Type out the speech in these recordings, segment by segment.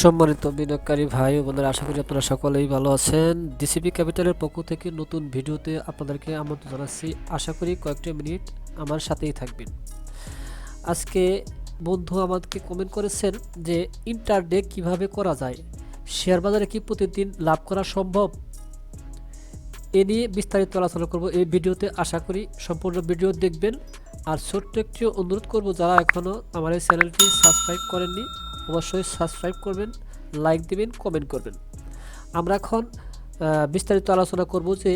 সম্মানিত বিনিয়োগকারী ভাই ও বোনেরা, আশা করি আপনারা সকলেই ভালো আছেন। ডিসিপি ক্যাপিটালের পক্ষ থেকে নতুন ভিডিওতে আপনাদেরকে আমন্ত্রণ জানাচ্ছি। আশা করি কয়েকটি মিনিট আমার সাথেই থাকবেন। আজকে বন্ধু আমাদেরকে কমেন্ট করেছেন যে ইন্টারডে কিভাবে করা যায়, শেয়ার বাজারে কি প্রতিদিন লাভ করা সম্ভব, এ নিয়ে বিস্তারিত আলোচনা করব এই ভিডিওতে। আশা করি সম্পূর্ণ ভিডিও দেখবেন। আর ছোট্ট একটি অনুরোধ করব, যারা এখনও আমার এই চ্যানেলটি সাবস্ক্রাইব করেননি অবশ্যই সাবস্ক্রাইব করবেন, লাইক দিবেন, কমেন্ট করবেন। আমরা এখন বিস্তারিত আলোচনা করব যে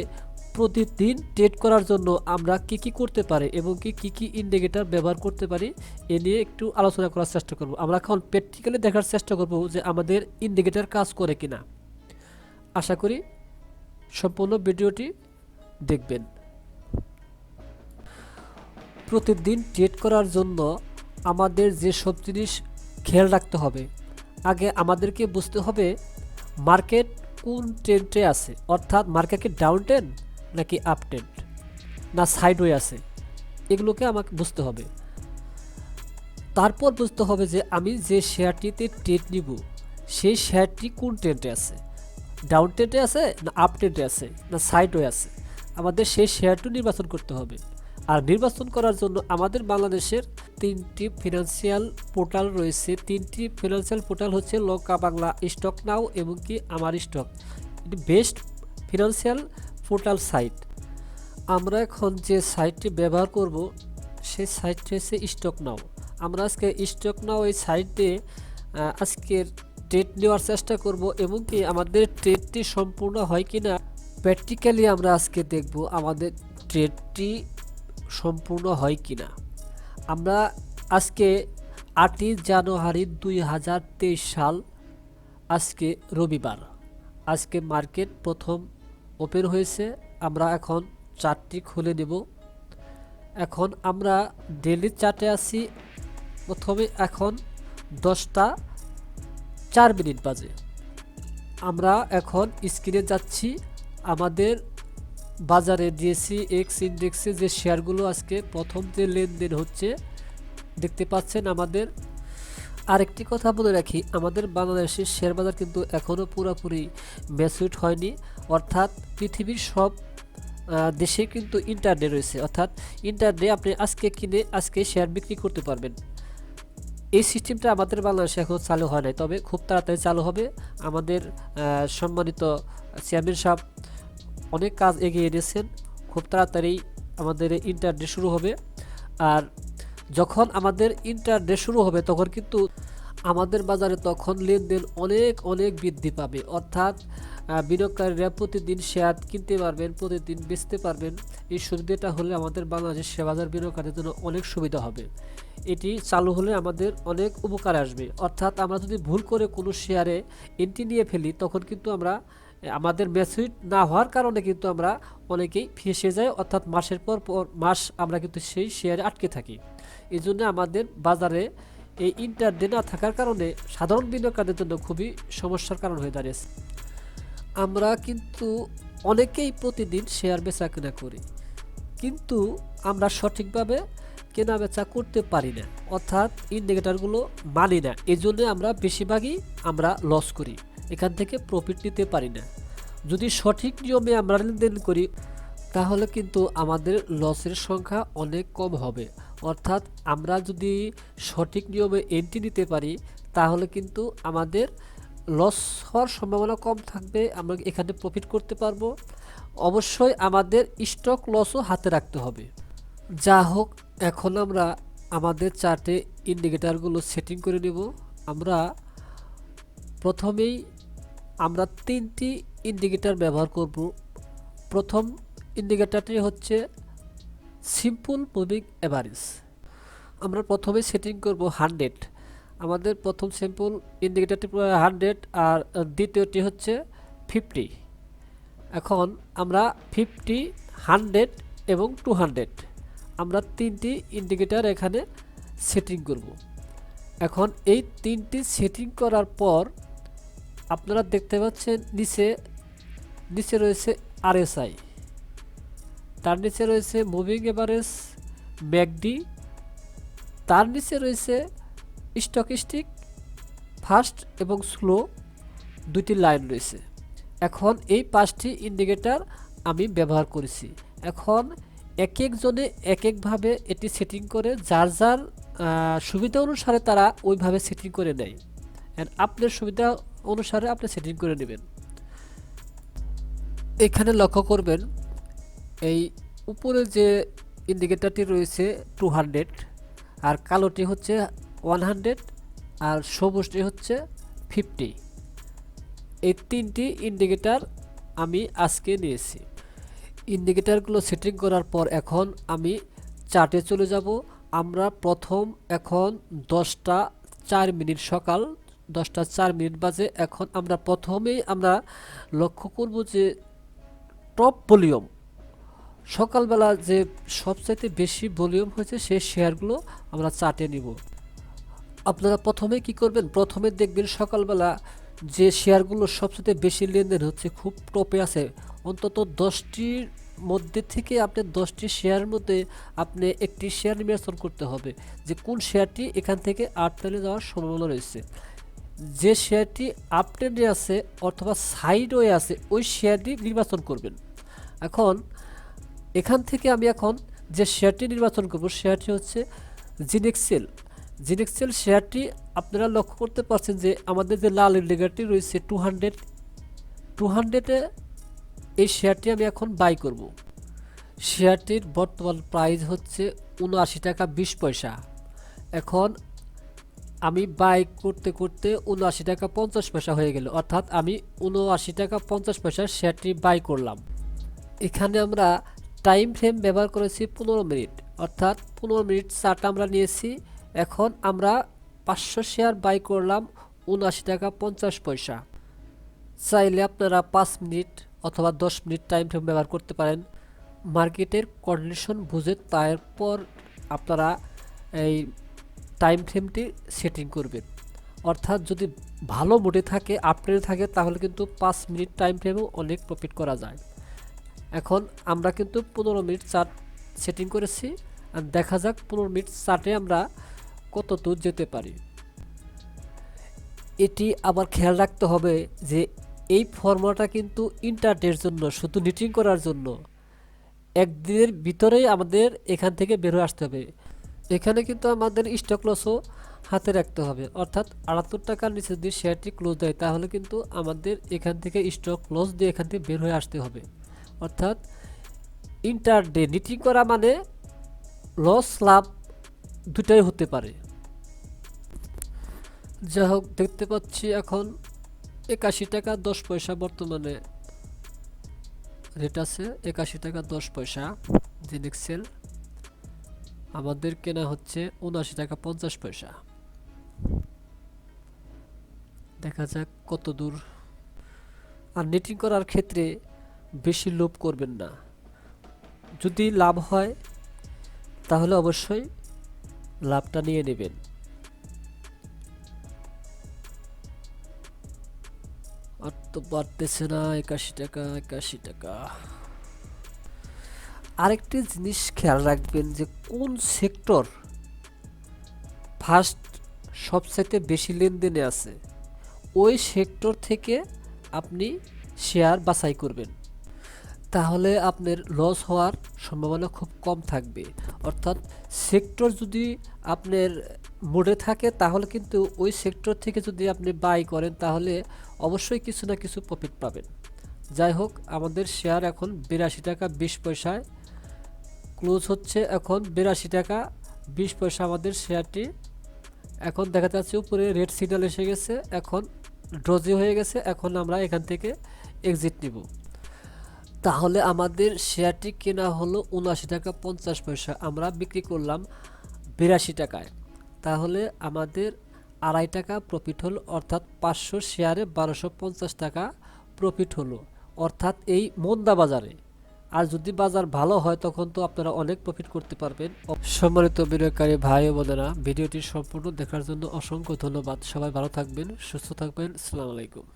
প্রতিদিন ট্রেড করার জন্য আমরা কি কি করতে পারি এবং কি কি ইন্ডিকেটর ব্যবহার করতে পারি, এ নিয়ে একটু আলোচনা করার চেষ্টা করব। আমরা এখন প্র্যাকটিক্যালি দেখার চেষ্টা করব যে আমাদের ইন্ডিকেটর কাজ করে কিনা। আশা করি সম্পূর্ণ ভিডিওটি দেখবেন। প্রতিদিন ট্রেড করার জন্য আমাদের যে সব জিনিস খেয়াল রাখতে হবে, আগে আমাদেরকে বুঝতে হবে মার্কেট কোন ট্রেন্ডে আছে, অর্থাৎ মার্কেট কি ডাউন ট্রেন্ড নাকি আপ ট্রেন্ড না সাইডওয়ে আছে, এগুলোকে আমাকে বুঝতে হবে। তারপর বুঝতে হবে যে আমি যে শেয়ারটিতে ট্রেড নিব সেই শেয়ারটি কোন ট্রেন্ডে আছে, ডাউন ট্রেন্ডে আছে না আপ ট্রেন্ডে আছে না সাইডওয়ে আছে, আমাদের সেই শেয়ারটি নির্বাচন করতে হবে। আর নির্বাচন করার জন্য আমাদের বাংলাদেশের তিনটি ফিনান্সিয়াল পোর্টাল রয়েছে। তিনটি ফিনান্সিয়াল পোর্টাল হচ্ছে লঙ্কা বাংলা, স্টক নাও এবং কি আমার স্টক। এটি বেস্ট ফিনান্সিয়াল পোর্টাল সাইট। আমরা এখন যে সাইটটি ব্যবহার করব সেই সাইটটি হচ্ছে স্টক নাও। আমরা আজকে স্টক নাও এই সাইটে আজকের ট্রেড নেওয়ার চেষ্টা করব এবং কি আমাদের ট্রেডটি সম্পূর্ণ হয় কিনা প্র্যাকটিক্যালি আমরা আজকে দেখব আমাদের ট্রেডটি সম্পূর্ণ হয় কিনা। আমরা আজকে 8ই জানুয়ারি 2023 সাল, আজকে রবিবার। আজকে মার্কেট প্রথম ওপেন হয়েছে। আমরা এখন চার্টটি খুলে নেব। এখন আমরা ডেইলি চার্টে আছি। প্রথমে এখন 10টা 4 মিনিট বাজে। আমরা এখন স্ক্রিনে যাচ্ছি। আমাদের বাজারে DSEX ইন্ডেক্সে যে শেয়ারগুলো আজকে প্রথম যে লেনদেন হচ্ছে দেখতে পাচ্ছেন। আমাদের আরেকটি কথা বলে রাখি, আমাদের বাংলাদেশের শেয়ার বাজার কিন্তু এখনও পুরোপুরি ম্যাচুরড হয়নি, অর্থাৎ পৃথিবীর সব দেশে কিন্তু ইন্টারডে রয়েছে, অর্থাৎ ইন্টারডে আপনি আজকে কিনে আজকে শেয়ার বিক্রি করতে পারবেন। এই সিস্টেমটা আমাদের বাংলাদেশে এখন চালু হয় নাই, তবে খুব তাড়াতাড়ি চালু হবে। আমাদের সম্মানিত চেয়ারম্যান সাহেব অনেক কাজ এগিয়ে এনেছেন, খুব তাড়াতাড়ি আমাদের ইন্টারডে শুরু হবে। আর যখন আমাদের ইন্টারডে শুরু হবে তখন কিন্তু আমাদের বাজারে তখন লেনদেন অনেক অনেক বৃদ্ধি পাবে, অর্থাৎ বিনিয়োগকারীরা প্রতিদিন শেয়ার কিনতে পারবেন, প্রতিদিন বেচতে পারবেন। এই সুবিধাটা হলে আমাদের বাংলাদেশ শেয়ার বাজার বিনিয়োগকারীদের জন্য অনেক সুবিধা হবে। এটি চালু হলে আমাদের অনেক উপকার আসবে। অর্থাৎ আমরা যদি ভুল করে কোনো শেয়ারে এন্ট্রি নিয়ে ফেলি তখন কিন্তু আমরা আমাদের ম্যাচুরিট না হওয়ার কারণে কিন্তু আমরা অনেকেই ফেঁসে যাই, অর্থাৎ মাসের পর মাস আমরা কিন্তু সেই শেয়ারে আটকে থাকি। এই জন্য আমাদের বাজারে এই ইন্টারডে না থাকার কারণে সাধারণ বিনিয়োগকারীদের জন্য খুবই সমস্যার কারণ হয়ে দাঁড়িয়েছে। আমরা কিন্তু অনেকেই প্রতিদিন শেয়ার বেচা কেনা করি, কিন্তু আমরা সঠিকভাবে কেনা বেচা করতে পারি না, অর্থাৎ ইন্ডিকেটরগুলো মানি না। এই জন্য আমরা বেশিরভাগই আমরা লস করি, এখান থেকে প্রফিট নিতে পারি না। যদি সঠিক নিয়মে আমরা লেনদেন করি তাহলে কিন্তু আমাদের লসের সংখ্যা অনেক কম হবে। অর্থাৎ আমরা যদি সঠিক নিয়মে এন্ট্রি নিতে পারি তাহলে কিন্তু আমাদের লস হওয়ার সম্ভাবনা কম থাকবে, আমরা এখানে প্রফিট করতে পারবো। অবশ্যই আমাদের স্টক লসও হাতে রাখতে হবে। যা হোক, এখন আমরা আমাদের চার্টে ইন্ডিকেটরগুলো সেটিং করে নেব। আমরা প্রথমেই আমরা 3টি ইন্ডিকেটর ব্যবহার করব। প্রথম ইন্ডিকেটরটি হচ্ছে সিম্পল মুভিং এভারেজ। আমরা প্রথমে সেটিং করব 100। আমাদের প্রথম সিম্পল ইন্ডিকেটরটি 100 আর দ্বিতীয়টি হচ্ছে 50। এখন আমরা 50, 100 এবং 200 আমরা 3টি ইন্ডিকেটর এখানে সেটিং করব। এখন এই 3টি সেটিং করার পর আপনারা দেখতে পাচ্ছেন নিচে রয়েছে RSI, তার নিচে রয়েছে মুভিং এভারেজ, ম্যাকডি, তার নিচে রয়েছে স্টকিস্টিক ফাস্ট এবং স্লো দুইটি লাইন রয়েছে। এখন এই 5টি ইন্ডিকেটর আমি ব্যবহার করেছি। এখন এক একজনে এক একভাবে এটি সেটিং করে যার যার সুবিধা অনুসারে তারা ওইভাবে সেটিং করে নেয়। আপনার সুবিধা অনুসারে আপনি সেটিং করে নেবেন। এখানে লক্ষ্য করবেন এই উপরে যে ইন্ডিকেটরটি রয়েছে 200 আর কালোটি হচ্ছে 100 আর সবুজটি হচ্ছে 50। এই 3টি ইন্ডিকেটর আমি আজকে নিয়েছি। ইন্ডিকেটরগুলো সেটিং করার পর এখন আমি চার্টে চলে যাব। আমরা প্রথম এখন 10টা 4 মিনিট সকাল 10টা 4 মিনিট বাজে। এখন আমরা প্রথমেই আমরা লক্ষ্য করব যে টপ ভলিউম সকালবেলা যে সবচাইতে বেশি ভলিউম হয়েছে সেই শেয়ারগুলো আমরা চার্টে নিব। আপনারা প্রথমে কি করবেন, প্রথমে দেখবেন সকালবেলা যে শেয়ারগুলো সবচেয়ে বেশি লেনদেন হচ্ছে, খুব টপে আছে, অন্তত 10টির মধ্যে থেকে আপনি 10টি শেয়ারের মধ্যে আপনি একটি শেয়ার নির্বাচন করতে হবে যে কোন শেয়ারটি এখান থেকে আপট্রেন্ডে যাওয়ার সম্ভাবনা রয়েছে। যে শেয়ারটি আপট্রেন্ডে আছে অথবা সাইডওয়ে আছে ওই শেয়ারটি নির্বাচন করবেন। এখন এখান থেকে আমি এখন যে শেয়ারটি নির্বাচন করব শেয়ারটি হচ্ছে জিনেক্সেল। জিনেক্সেল শেয়ারটি আপনারা লক্ষ্য করতে পারছেন যে আমাদের যে লাল ইন্ডিকেটরটি রয়েছে 200-এ এই শেয়ারটি আমি এখন বাই করব। শেয়ারটির বর্তমান প্রাইস হচ্ছে 79 টাকা 20 পয়সা। এখন আমি বাই করতে করতে 79 টাকা 50 পয়সা হয়ে গেল, অর্থাৎ আমি 79 টাকা 50 পয়সার শেয়ারটি বাই করলাম। এখানে আমরা টাইম ফ্রেম ব্যবহার করেছি 15 মিনিট, অর্থাৎ 15 মিনিট চার্ট আমরা নিয়েছি। এখন আমরা 500 শেয়ার বাই করলাম 79 টাকা 50 পয়সা। চাইলে আপনারা 5 মিনিট অথবা 10 মিনিট টাইম ফ্রেম ব্যবহার করতে পারেন। মার্কেটের কন্ডিশন বুঝে তারপর আপনারা এই টাইম ফ্রেমটি সেটিং করবেন। অর্থাৎ যদি ভালো মোডে থাকে আপট্রেন্ডে থাকে তাহলে কিন্তু 5 মিনিট টাইম ফ্রেমেও অনেক প্রফিট করা যায়। এখন আমরা কিন্তু 15 মিনিট চার্ট সেটিং করেছি, আর দেখা যাক 15 মিনিট চার্টে আমরা কত দূর যেতে পারি। এটি আবার খেয়াল রাখতে হবে যে এই ফর্মুলাটা কিন্তু ইন্টারডের জন্য, শুধু নিটিং করার জন্য। একদিনের ভিতরেই আমাদের এখান থেকে বের হয়ে আসতে হবে। এখানে কিন্তু আমাদের স্টক লসও হাতে রাখতে হবে, অর্থাৎ 78 টাকার নিচে যদি শেয়ারটি ক্লোজ দেয় তাহলে কিন্তু আমাদের এখান থেকে স্টক লস দিয়ে এখান থেকে বের হয়ে আসতে হবে। অর্থাৎ ইন্টারডে নিটিং করা মানে লস লাভ দুটাই হতে পারে। যাই হোক, দেখতে পাচ্ছি এখন 81 টাকা 10 পয়সা বর্তমানে রেট আছে। 81 টাকা 10 পয়সা জিনেক্সেল আমাদের কেনা হচ্ছে 79 টাকা 50 পয়সা। দেখা যাক কত দূর। আর নেটিং করার ক্ষেত্রে বেশি লোভ করবেন না। যদি লাভ হয় তাহলে অবশ্যই লাভটা নিয়ে নেবেন। আর তো বাড়তেছে না, 81 টাকা 81 টাকা। আরেকটি জিনিস খেয়াল রাখবেন যে কোন সেক্টর ফার্স্ট সবচাইতে বেশি লেনদেনে আছে ওই সেক্টর থেকে আপনি শেয়ার বাছাই করবেন, তাহলে আপনার লস হওয়ার সম্ভাবনা খুব কম থাকবে। অর্থাৎ সেক্টর যদি আপনার মোডে থাকে তাহলে কিন্তু ওই সেক্টর থেকে যদি আপনি বাই করেন তাহলে অবশ্যই কিছু না কিছু প্রফিট পাবেন। যাই হোক, আমাদের শেয়ার এখন 82 টাকা 20 পয়সায় ক্লোজ হচ্ছে। এখন 82 টাকা 20 পয়সা আমাদের শেয়ারটি। এখন দেখা যাচ্ছে উপরে রেড সিগন্যাল এসে গেছে, এখন ড্রজি হয়ে গেছে। এখন আমরা এখান থেকে এক্সিট নিব। তাহলে আমাদের শেয়ারটি কেনা হলো 79 টাকা 50 পয়সা, আমরা বিক্রি করলাম 82 টাকায়। তাহলে আমাদের 2.5 টাকা প্রফিট হলো, অর্থাৎ 500 শেয়ারে 1250 টাকা প্রফিট হলো, অর্থাৎ এই মন্দা বাজারে। আর যদি বাজার ভালো হয় তখন তো আপনারা অনেক প্রফিট করতে পারবেন। সম্মানিত বিনিয়োগকারী ভাই ও বোনেরা, ভিডিওটি সম্পূর্ণ দেখার জন্য অসংখ্য ধন্যবাদ। সবাই ভালো থাকবেন, সুস্থ থাকবেন। আসসালামু আলাইকুম।